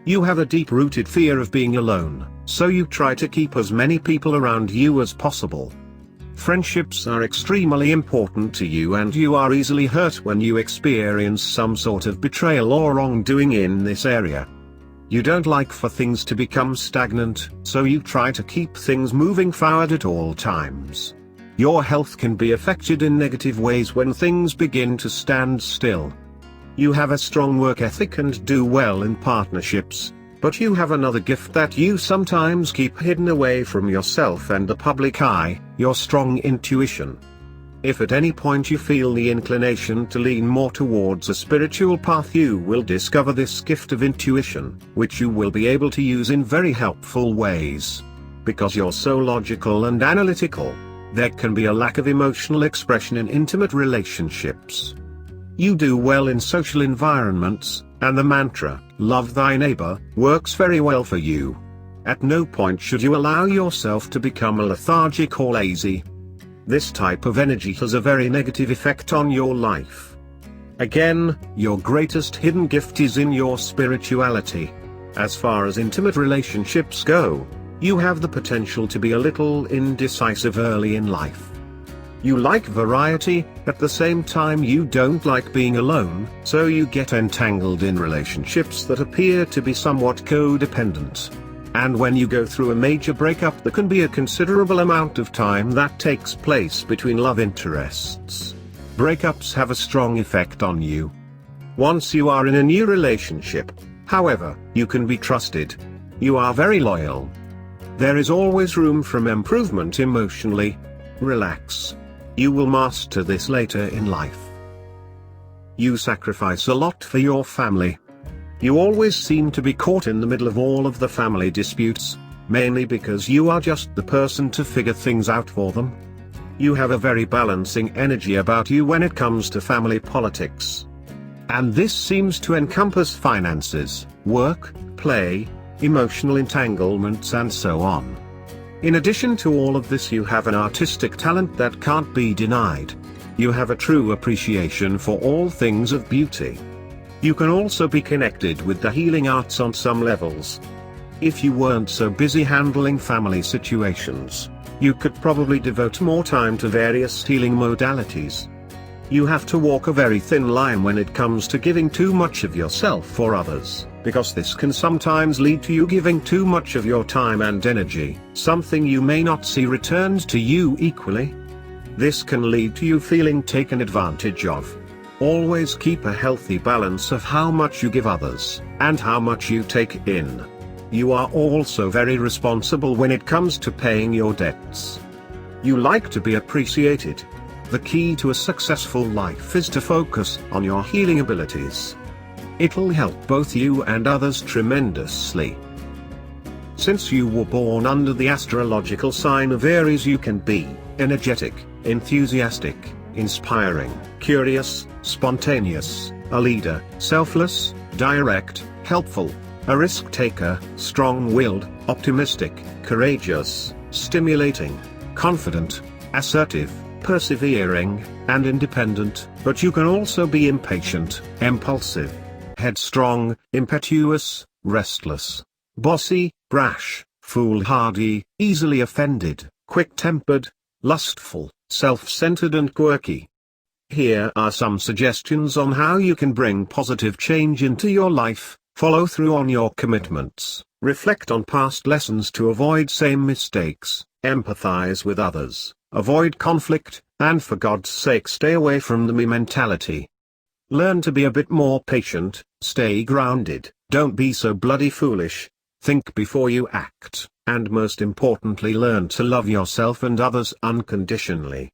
You have a deep-rooted fear of being alone, so you try to keep as many people around you as possible. Friendships are extremely important to you, and you are easily hurt when you experience some sort of betrayal or wrongdoing in this area. You don't like for things to become stagnant, so you try to keep things moving forward at all times. Your health can be affected in negative ways when things begin to stand still. You have a strong work ethic and do well in partnerships, but you have another gift that you sometimes keep hidden away from yourself and the public eye: your strong intuition. If at any point you feel the inclination to lean more towards a spiritual path, you will discover this gift of intuition, which you will be able to use in very helpful ways. Because you're so logical and analytical, there can be a lack of emotional expression in intimate relationships. You do well in social environments, and the mantra, "Love thy neighbor," works very well for you. At no point should you allow yourself to become lethargic or lazy. This type of energy has a very negative effect on your life. Again, your greatest hidden gift is in your spirituality. As far as intimate relationships go, you have the potential to be a little indecisive early in life. You like variety, at the same time you don't like being alone, so you get entangled in relationships that appear to be somewhat codependent. And when you go through a major breakup, there can be a considerable amount of time that takes place between love interests. Breakups have a strong effect on you. Once you are in a new relationship, however, you can be trusted. You are very loyal. There is always room for improvement emotionally. Relax. You will master this later in life. You sacrifice a lot for your family. You always seem to be caught in the middle of all of the family disputes, mainly because you are just the person to figure things out for them. You have a very balancing energy about you when it comes to family politics. And this seems to encompass finances, work, play, emotional entanglements, and so on. In addition to all of this, you have an artistic talent that can't be denied. You have a true appreciation for all things of beauty. You can also be connected with the healing arts on some levels. If you weren't so busy handling family situations, you could probably devote more time to various healing modalities. You have to walk a very thin line when it comes to giving too much of yourself for others, because this can sometimes lead to you giving too much of your time and energy, something you may not see returned to you equally. This can lead to you feeling taken advantage of. Always keep a healthy balance of how much you give others, and how much you take in. You are also very responsible when it comes to paying your debts. You like to be appreciated. The key to a successful life is to focus on your healing abilities. It'll help both you and others tremendously. Since you were born under the astrological sign of Aries, you can be energetic, enthusiastic, inspiring, curious, spontaneous, a leader, selfless, direct, helpful, a risk-taker, strong-willed, optimistic, courageous, stimulating, confident, assertive, persevering, and independent, but you can also be impatient, impulsive, headstrong, impetuous, restless, bossy, brash, foolhardy, easily offended, quick-tempered, lustful, self-centered, and quirky. Here are some suggestions on how you can bring positive change into your life. Follow through on your commitments, reflect on past lessons to avoid same mistakes, empathize with others, avoid conflict, and for God's sake stay away from the me mentality. Learn to be a bit more patient, stay grounded, don't be so bloody foolish, think before you act, and most importantly learn to love yourself and others unconditionally.